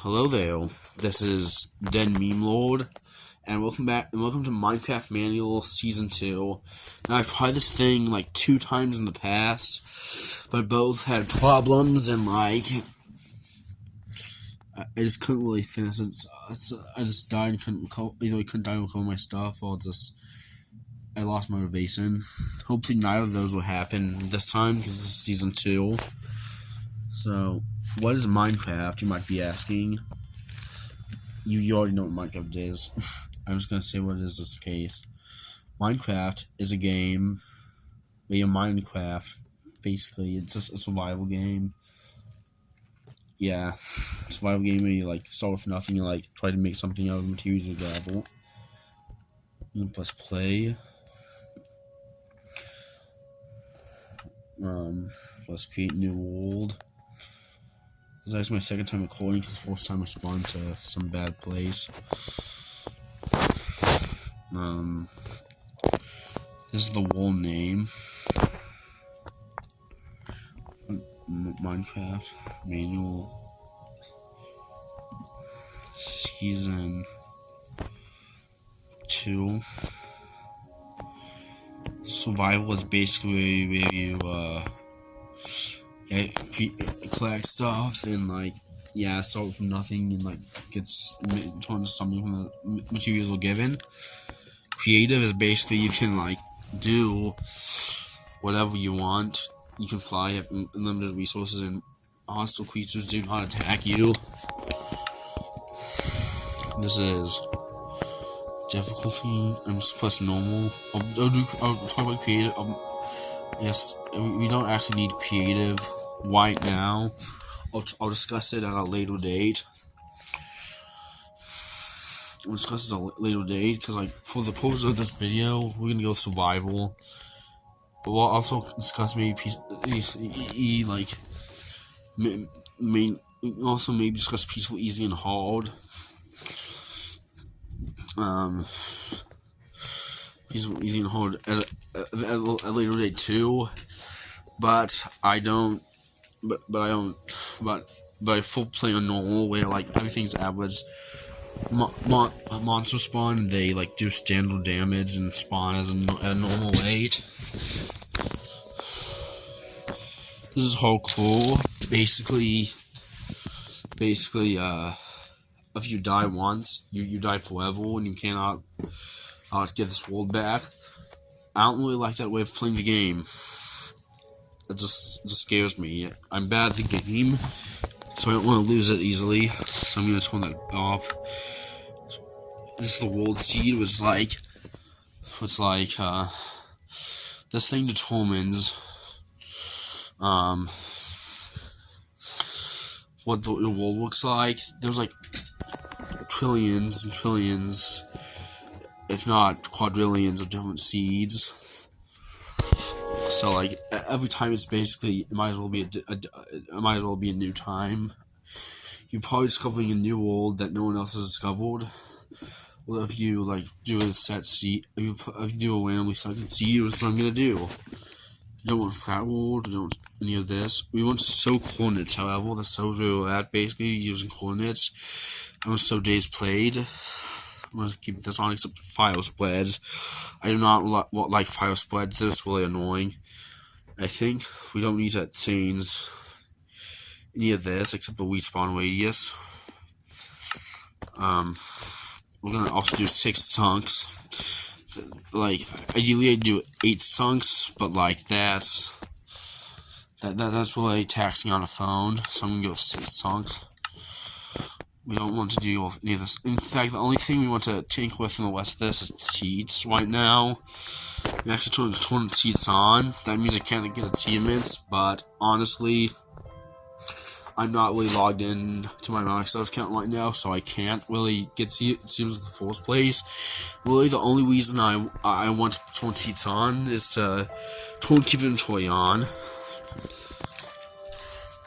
Hello there. This is Den Meme Lord, and welcome back. And welcome to Minecraft Manual Season 2. Now I've tried this thing like 2 times in the past, but both had problems, and I just couldn't really finish it. I just died and couldn't die and recover my stuff. I lost motivation. Hopefully neither of those will happen this time because this is Season 2. So, what is Minecraft, you might be asking? You already know what Minecraft is. I'm just gonna say what it is in this case. Minecraft is a game where you Minecraft. Basically, it's just a survival game. Yeah, survival game where you start with nothing. You try to make something out of materials or gravel. You press play. Let's create new world. This is actually my second time recording because the first time I spawned to some bad place. This is the world name. Minecraft Manual Season 2. Survival is basically where you collect stuff and start from nothing and gets turned to something from the materials are given. Creative is basically you can do whatever you want. You can fly, have unlimited resources, and hostile creatures do not attack you. This is difficulty. I'm just press normal. I'll talk about creative. Yes, we don't actually need creative right now. I'll discuss it at a later date. We'll discuss it at a later date because, for the purpose of this video, we're gonna go survival. But we'll also discuss maybe maybe discuss peaceful, easy, and hard. Peaceful, easy, and hard at a later date too. But I full play on normal where everything's average. Monsters spawn and they do standard damage and spawn at a normal rate. This is hardcore. Basically, if you die once, you die forever, and you cannot get this world back. I don't really like that way of playing the game. It just scares me. I'm bad at the game, so I don't want to lose it easily. So I'm gonna turn that off. This is the world seed. This thing determines what the world looks like. There's trillions and trillions, if not quadrillions, of different seeds. So every time it's basically it might as well be a new time. You're probably discovering a new world that no one else has discovered. Well, if you do a set seed, if you do a randomly selected seed, what's I'm gonna do? You don't want flat world, you don't want any of this. We want to sow coordinates, however. That's so we're at basically using coordinates. I'm gonna sow days played. I'm gonna keep this on except file spreads. I do not like file spreads. This is really annoying. I think we don't need to change any of this except the respawn radius. We're gonna also do 6 chunks. Ideally I'd do 8 chunks, but that's really taxing on a phone, so I'm gonna go 6 chunks. We don't want to deal with any of this. In fact, the only thing we want to tinker with in the rest of this is cheats right now. We actually turn cheats on. That means I can't get achievements, but honestly, I'm not really logged in to my Microsoft account right now, so I can't really get achievements in the first place. Really, the only reason I want to turn cheats on is to turn keep inventory on.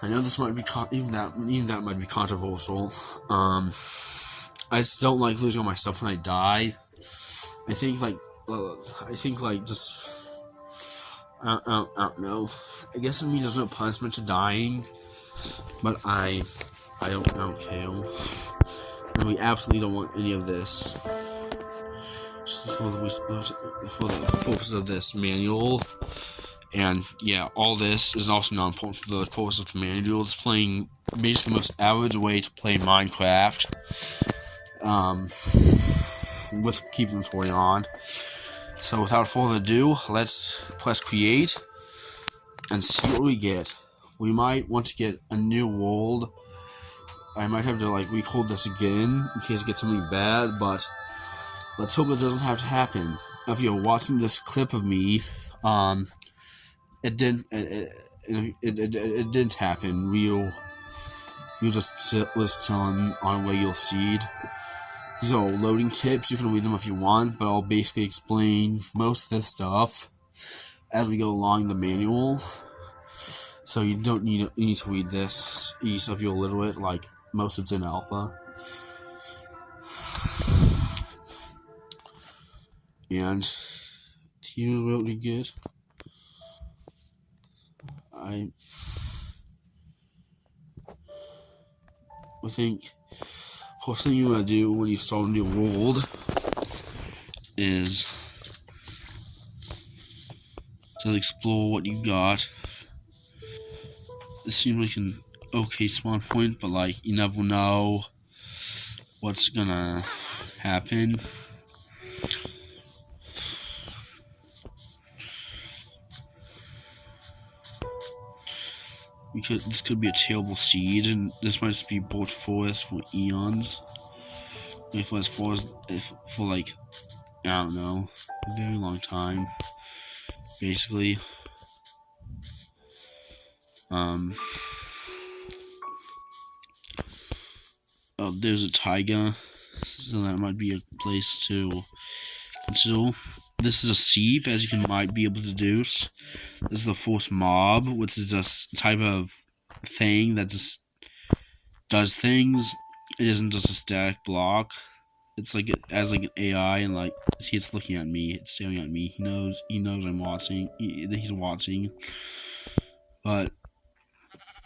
I know this might be even that might be controversial. I just don't like losing all my stuff when I die. I think just I don't know. I guess it means there's no punishment to dying, but I I don't care. And we absolutely don't want any of this. Just for the purpose of this manual. And yeah, all this is also not important for the purpose of the manual. It's playing basically the most average way to play Minecraft. With keep inventory on. So without further ado, let's press create and see what we get. We might want to get a new world. I might have to record this again in case I get something bad, but let's hope it doesn't have to happen. If you're watching this clip of me, it didn't happen. We'll just was chilling on regular seed. These are loading tips. You can read them if you want, but I'll basically explain most of this stuff as we go along the manual. So you don't need to read this. If you're illiterate, most of it's in alpha. And here's what we get. I think first thing you want to do when you start a new world is to explore what you got. This seems like an okay spawn point, but you never know what's gonna happen. This could be a terrible seed, and this might just be birch forest for eons. If it was for I don't know, a very long time, basically. Oh, there's a taiga, so that might be a place to consider. This is a seep, as you might be able to deduce. This is the first mob, which is a type of thing that just does things. It isn't just a static block. It's it has an AI, and see, it's looking at me. It's staring at me. He knows I'm watching. He's watching. But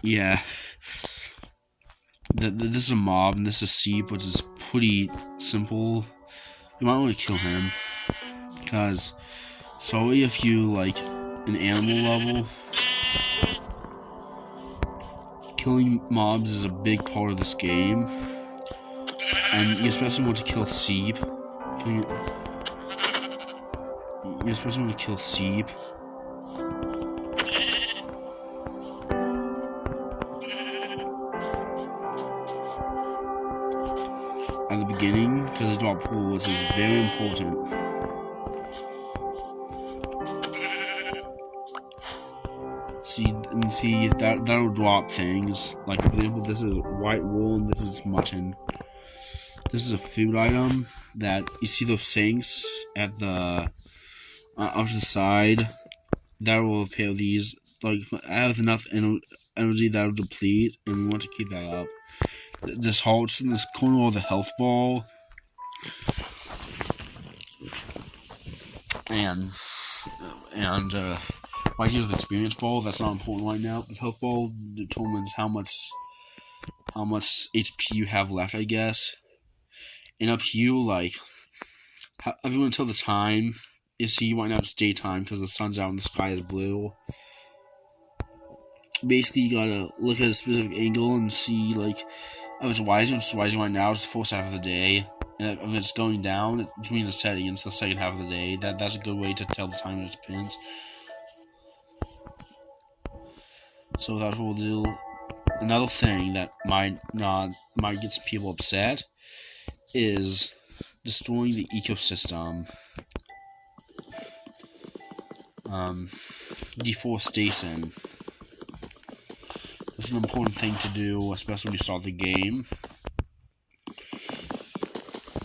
yeah, this is a mob, and this is a seep, which is pretty simple. You might want to kill him, because sorry if you an animal level, killing mobs is a big part of this game, and you especially want to kill seep. You especially want to kill seep. At the beginning, because the drop pools is very important. See that'll drop things. For example, this is white wool and this is mutton. This is a food item that you see those sinks at the off the side. That will repair these. I have enough energy that will deplete, and we want to keep that up. This hearts in this corner of the health ball, and right here's the experience ball. That's not important right now. The health ball determines how much HP you have left, I guess. And up here, everyone tell the time. You see, right now it's daytime because the sun's out and the sky is blue. Basically, you gotta look at a specific angle and see if it's rising. It's rising right now. It's the first half of the day, and if it's going down, it means it's setting. It's the second half of the day. That's a good way to tell the time it depends. So without further ado, another thing that might get some people upset is destroying the ecosystem. Deforestation. This is an important thing to do, especially when you start the game.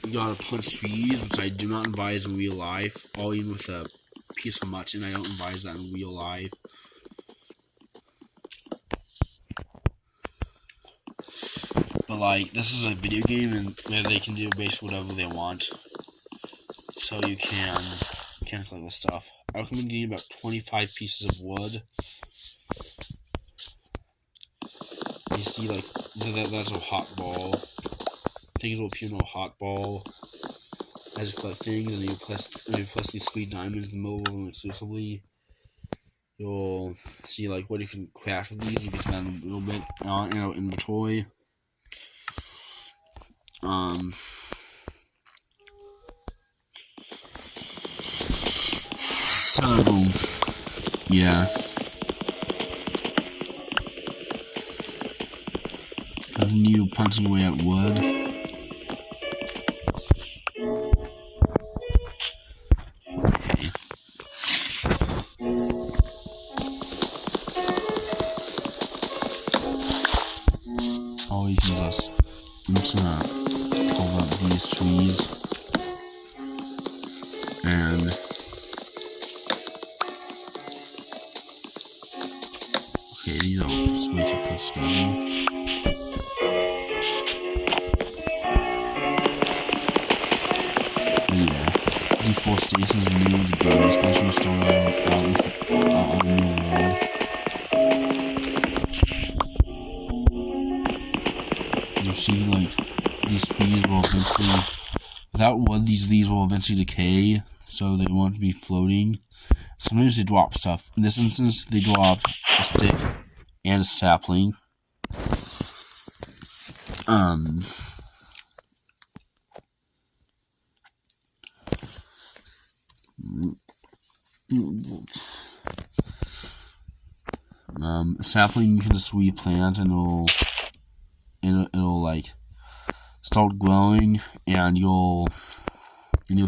You gotta plant trees, which I do not advise in real life, or even with a piece of mutton. I don't advise that in real life. But this is a video game, and where they can do basically whatever they want. So you can collect this stuff. I recommend getting about 25 pieces of wood. You see, like, that's a hot ball. Things will appear in a hot ball as you collect things, and you place these 3 diamonds in the middle of them exclusively. You'll see, like, what you can craft with these. You get to that in a little bit in our inventory. So, yeah. Continue punching away at wood. Or you can I'm just gonna pull up these trees. And okay, these are way too close together. But yeah, deforestation is the name of the game, especially when you start out with on a new world. You'll see, like, these trees will eventually, without wood, these leaves will eventually decay, so they won't be floating. Sometimes they drop stuff. In this instance, they dropped a stick and a sapling. A sapling you can just replant, and it'll like start growing, and you'll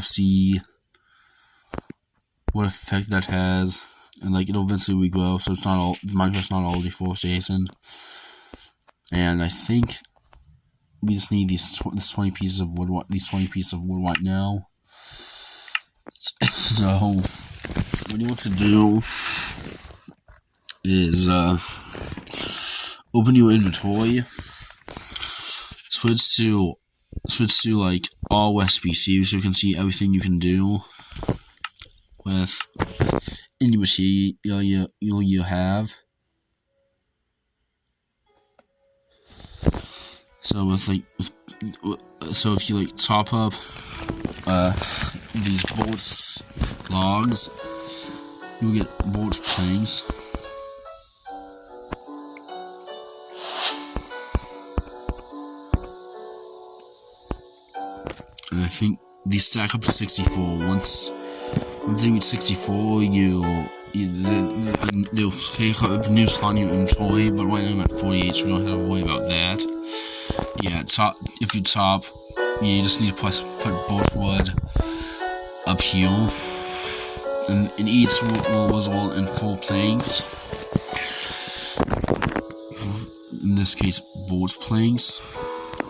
see what effect that has, and like it'll eventually regrow. So it's not all Minecraft's not all deforestation. And I think we just need these 20 pieces of wood. These 20 pieces of wood right now. So what you want to do is open your inventory, switch to like all recipes here, so you can see everything you can do with any machine you have. So so if you like top up these bolts logs, you'll get bolts planks. And I think these stack up to 64. Once they reach 64, they'll take up a new spot in your inventory. But right now I'm at 48, so we don't have to worry about that. Yeah, if you top, you just need to put both wood up here, and each will result in 4 planks. In this case, both planks.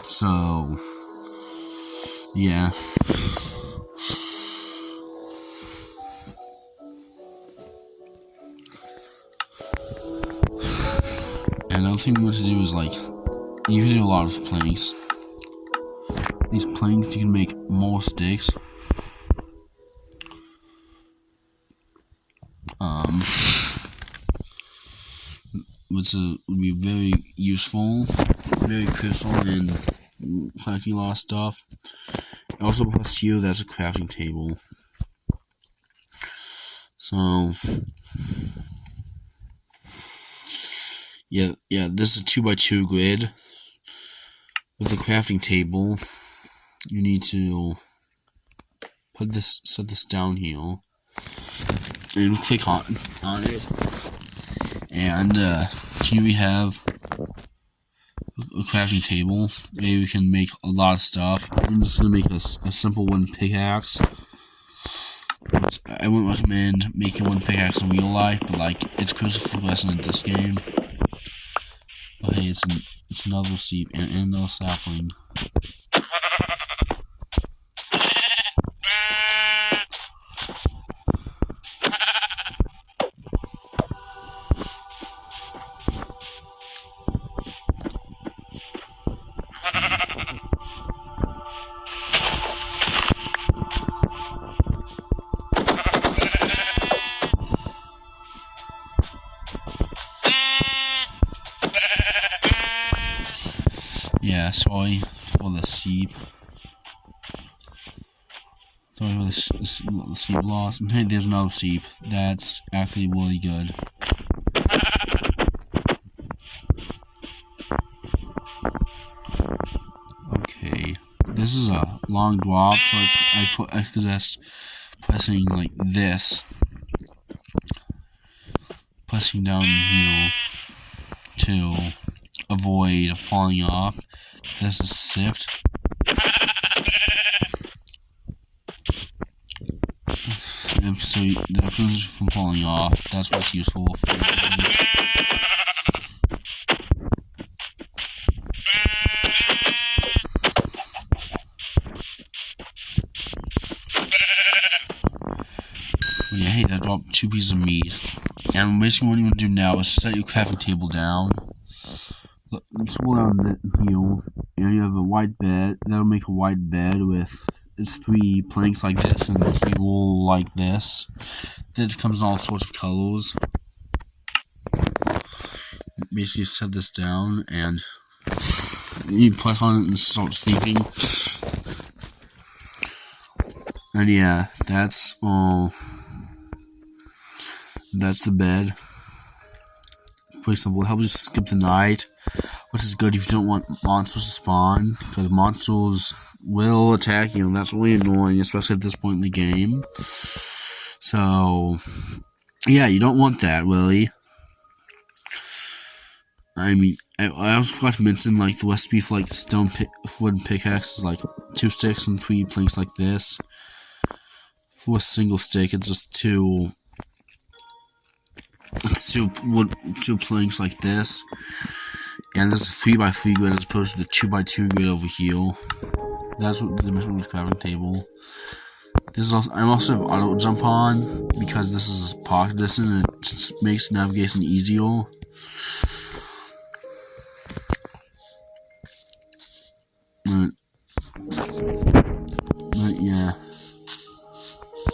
So yeah. And another thing we want to do is, like, you can do a lot of planks. These planks, you can make more sticks. Which would be very useful, very crucial in collecting a lot of stuff. Also, plus here, that's a crafting table. So yeah, this is a 2x2 grid. With the crafting table, you need to set this down here, and click on it. And here we have a crafting table. Maybe we can make a lot of stuff. I'm just gonna make a simple one pickaxe. Which I wouldn't recommend making one pickaxe in real life, but like it's crucial for progressing in this game. But hey, it's another seep and another sapling. Yeah, sorry for the sheep. Sorry for the sheep loss. And hey, there's no sheep. That's actually really good. Okay, this is a long drop, so I suggest pressing like this, pressing down, to avoid falling off. This is shift. So that prevents you from falling off. That's what's useful for. Yeah, hey, that dropped 2 pieces of meat. And basically what you want to do now is set your crafting table down. Let's pull down the heel, and you have a white bed. That'll make a white bed with its 3 planks like this and a table like this. Then it comes in all sorts of colors. Basically set this down and you press on it and start sleeping. And yeah, that's the bed. Pretty simple. It helps you skip the night, which is good if you don't want monsters to spawn, because monsters will attack you, and that's really annoying, especially at this point in the game. So, yeah, you don't want that, really. I mean, I also forgot to mention, like, the recipe for, like, the wooden pickaxe is, like, 2 sticks and 3 planks like this. For a single stick, it's just 2 planks like this, and this is 3x3 grid as opposed to the 2x2 grid over here. That's what the dimension of the crafting table. This is also, I'm also have auto jump on because this is pocket distance and it just makes navigation easier. But yeah,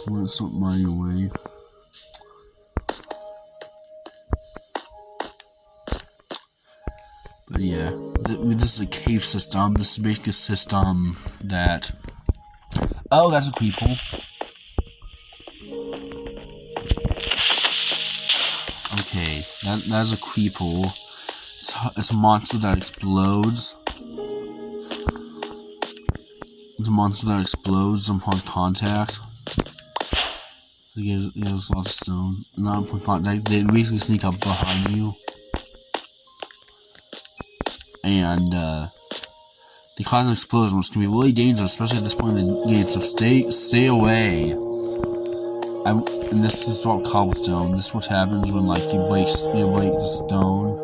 want something by your way. But yeah, this is a cave system. This is basically a system that... Oh, that's a creeper. Okay, that's a creeper. It's a monster that explodes. It's a monster that explodes upon contact. It gives lots of stone. Not upon contact, they basically sneak up behind you. And they cause an explosion, which can be really dangerous, especially at this point in the game. So stay away. And this is called cobblestone. This is what happens when like you break the stone.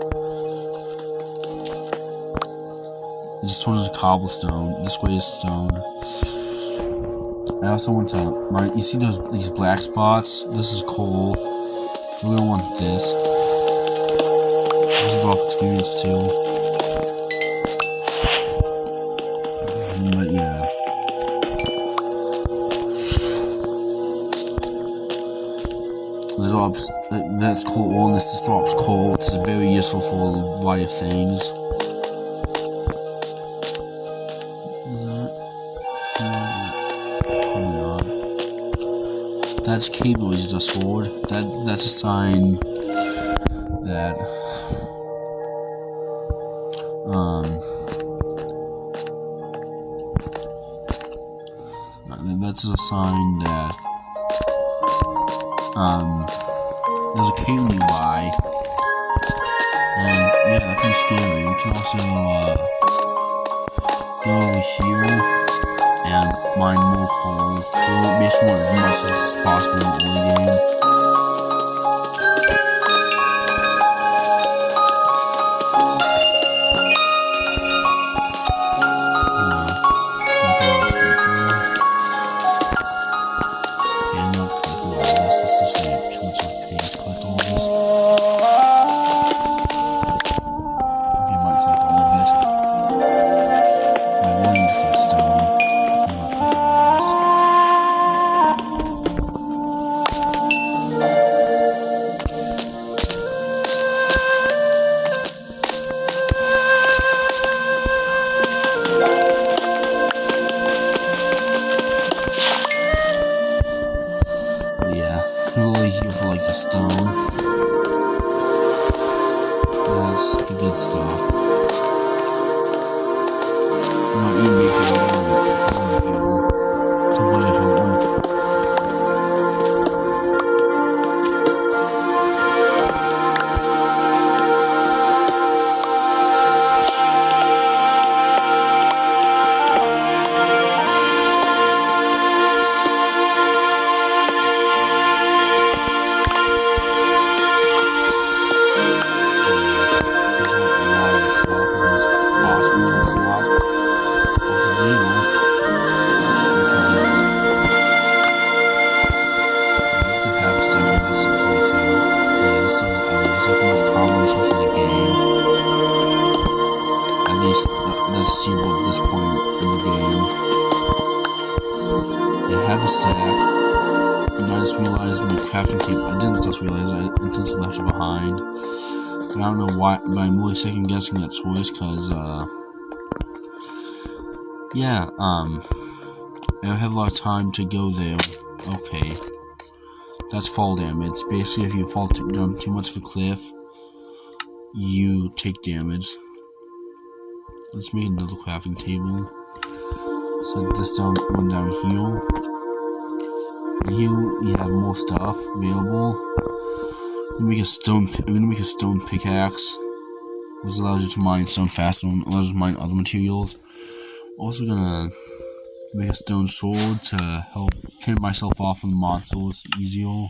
It just turns into cobblestone. This way is stone. I also want to you see these black spots? This is coal. We're gonna want this. This is drop experience too. But yeah. The drops, that's coal, and this drops coal, which is very useful for a variety of things. Is that? Probably not. That's cable you just scored. That's a sign that, that's a sign that, there's a cave nearby, and yeah, that can be scary. We can also, go over here and mine more coal. We basically want as much as possible in the early game. the stone. That's the good stuff. I'm not even making it to buy a home. Let's see what this point in the game. I have a stack, and I just realized my crafting table. I didn't just realize I just left it behind. And I don't know why, but I'm really second guessing that choice, cause yeah, I have a lot of time to go there. Okay, that's fall damage. Basically, if you fall down too much of a cliff, you take damage. Let's make another crafting table. Set this one down here. And here you have more stuff available. I'm gonna make a stone pickaxe, which allows you to mine stone faster and allows you to mine other materials. Also gonna make a stone sword to help fend myself off from monsters easier.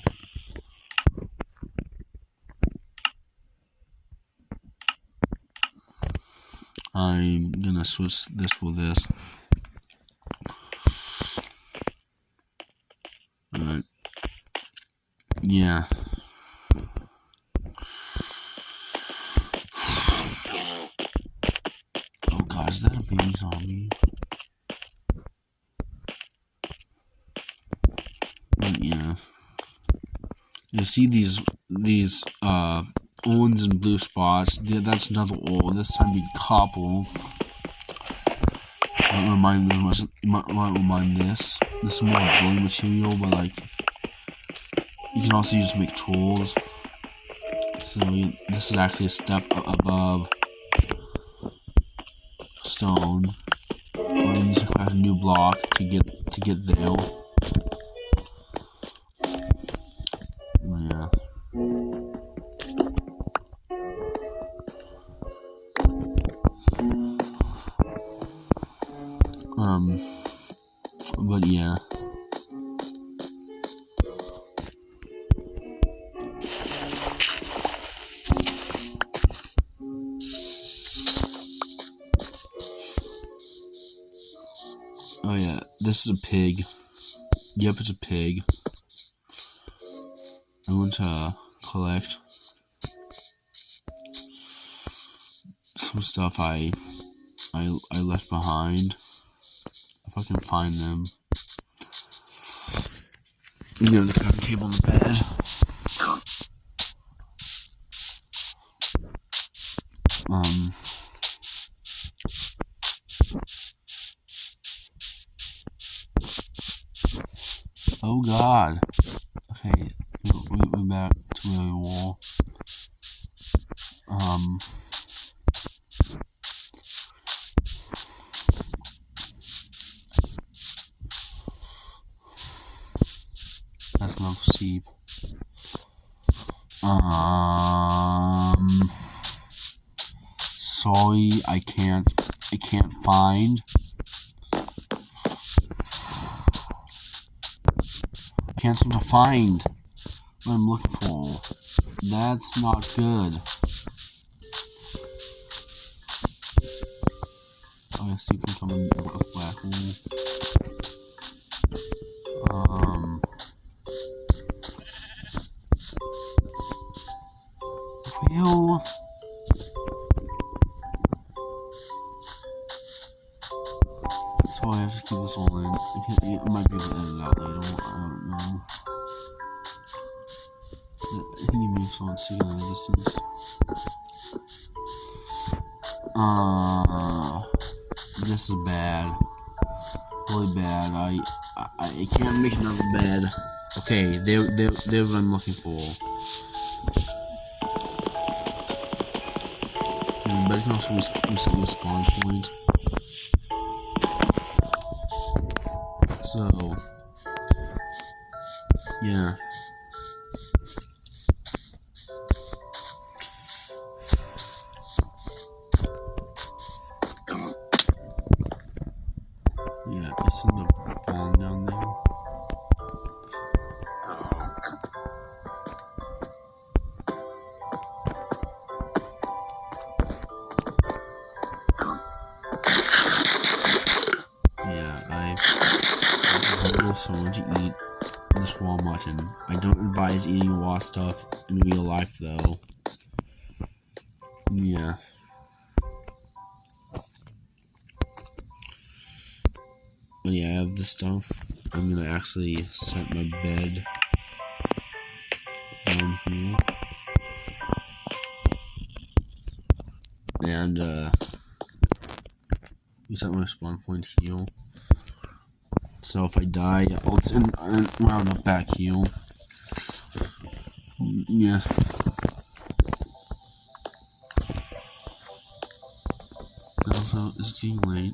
I'm gonna switch this for this. Alright. Yeah. Oh god, is that a baby zombie? But yeah. You see these orange and blue spots. That's another ore. This time be copper. Might remind this. This is more building material, but like you can also use to make tools. So this is actually a step above stone. But we need to craft a new block to get there. Yeah. But yeah. Oh yeah, this is a pig. Yep, it's a pig. I want to collect some stuff I left behind. If I can find them. You know, the crafting table on the bed. Oh god. Okay, we're back to where we were. That's another sheep. Sorry, I can't find. I can't seem to find what I'm looking for. That's not good. Oh, I see people coming with black wool. Real. So I have to keep this all in. I might be able to edit it out later. I don't know. I think it makes one see in the distance. This is bad. Really bad. I can't make another bed. Okay, there's what I'm looking for. But I can also reset your spawn point. So, yeah. Yeah, it's in the farm down there. Yeah, I also someone to eat this raw mutton. I don't advise eating raw stuff in real life, though. Yeah. But yeah, I have this stuff. I'm gonna actually set my bed down here. And, reset my spawn point here. So if I die, I'll round up back here. Yeah. Also, is it getting late?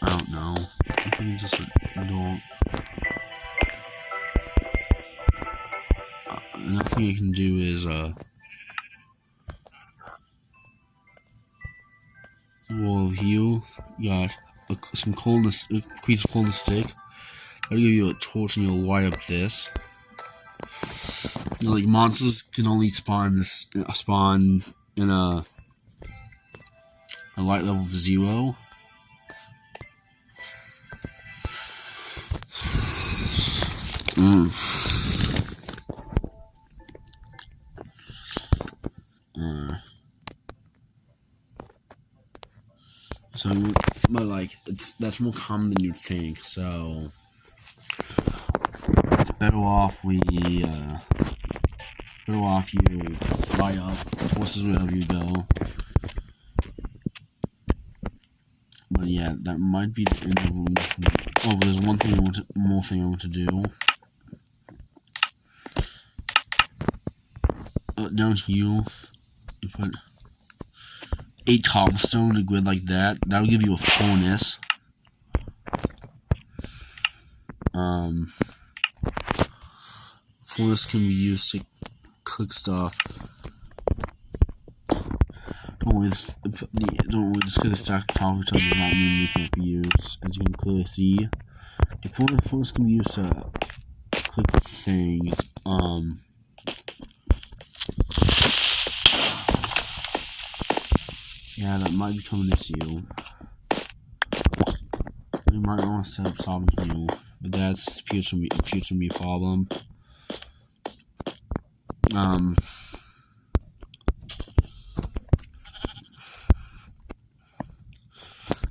I don't know. I think just don't. Another thing I can do is, well, you got some coldness, a piece of coldness stick. I'll give you a torch and you'll light up this. You know, like, monsters can only spawn in a light level of 0. So, but like, that's more common than you'd think. So, it's better off you light up horses wherever you go. But yeah, that might be the end of it. Oh, there's one thing more thing I want to do. Down here, you put 8 cobblestone to grid like that. That'll give you a furnace. Furnace can be used to cook stuff. Don't worry, just because it's stacked on top of each other does not mean it can't be used. As you can clearly see, the furnace can be used to cook things. Yeah, that might become an issue. We might want to set up solving heal, but that's future me problem.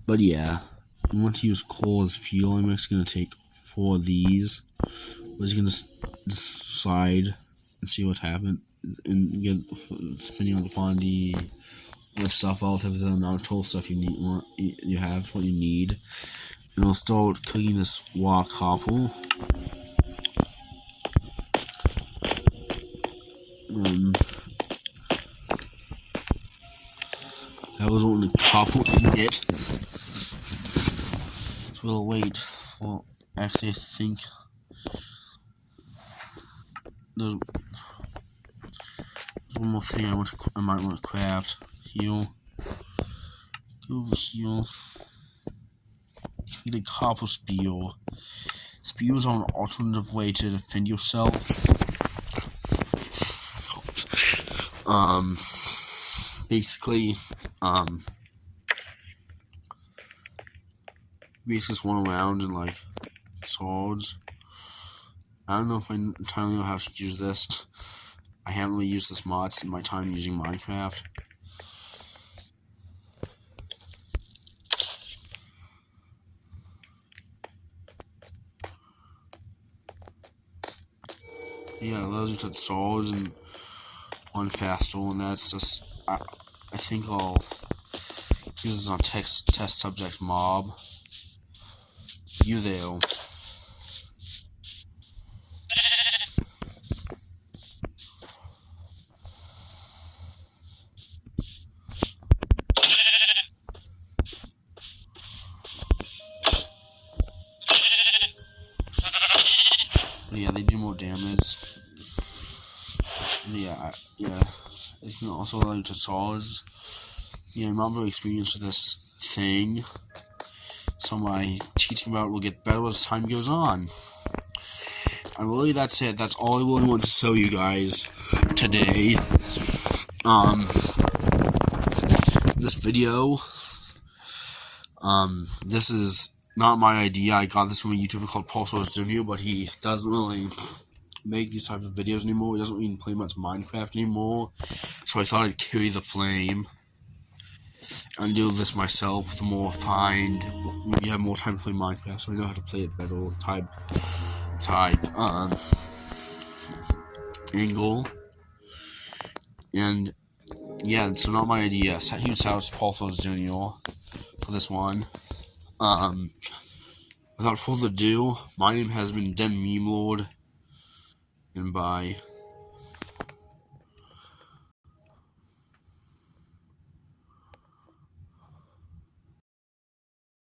But yeah, I want to use coal as fuel. I'm actually gonna take 4 of these. We're just gonna decide and see what happens, and get depending on the quantity of stuff relative to the amount of total stuff you have, what you need. And we'll start cooking this raw copper. That was only copper in it. So we'll wait. Well, actually, I think there's one more thing I might want to craft. Heal. Go over here. Need a copper spear. Spears are an alternative way to defend yourself. Basically, just run around and like swords. I don't know if I entirely know how to use this. I haven't really used this mod in my time using Minecraft. Yeah, it allows you to touch swords and one faster, and that's just I think I'll use this on test subject mob. You there? Yeah, they do more damage. Yeah. It can also allow you to charge. I'm not very experienced with this thing, so my teaching about it will get better as time goes on. And really, that's it. That's all I really want to show you guys today. This video, this is not my idea. I got this from a YouTuber called Paul Jr., but he doesn't really make these types of videos anymore. He doesn't even play much Minecraft anymore. So I thought I'd carry the flame and do this myself with more maybe have more time to play Minecraft, so I know how to play it better. Type angle, and yeah, so not my idea. Huge shout out to Paul Jr. for this one. Without further ado, my name has been Den Meme Lord, and bye.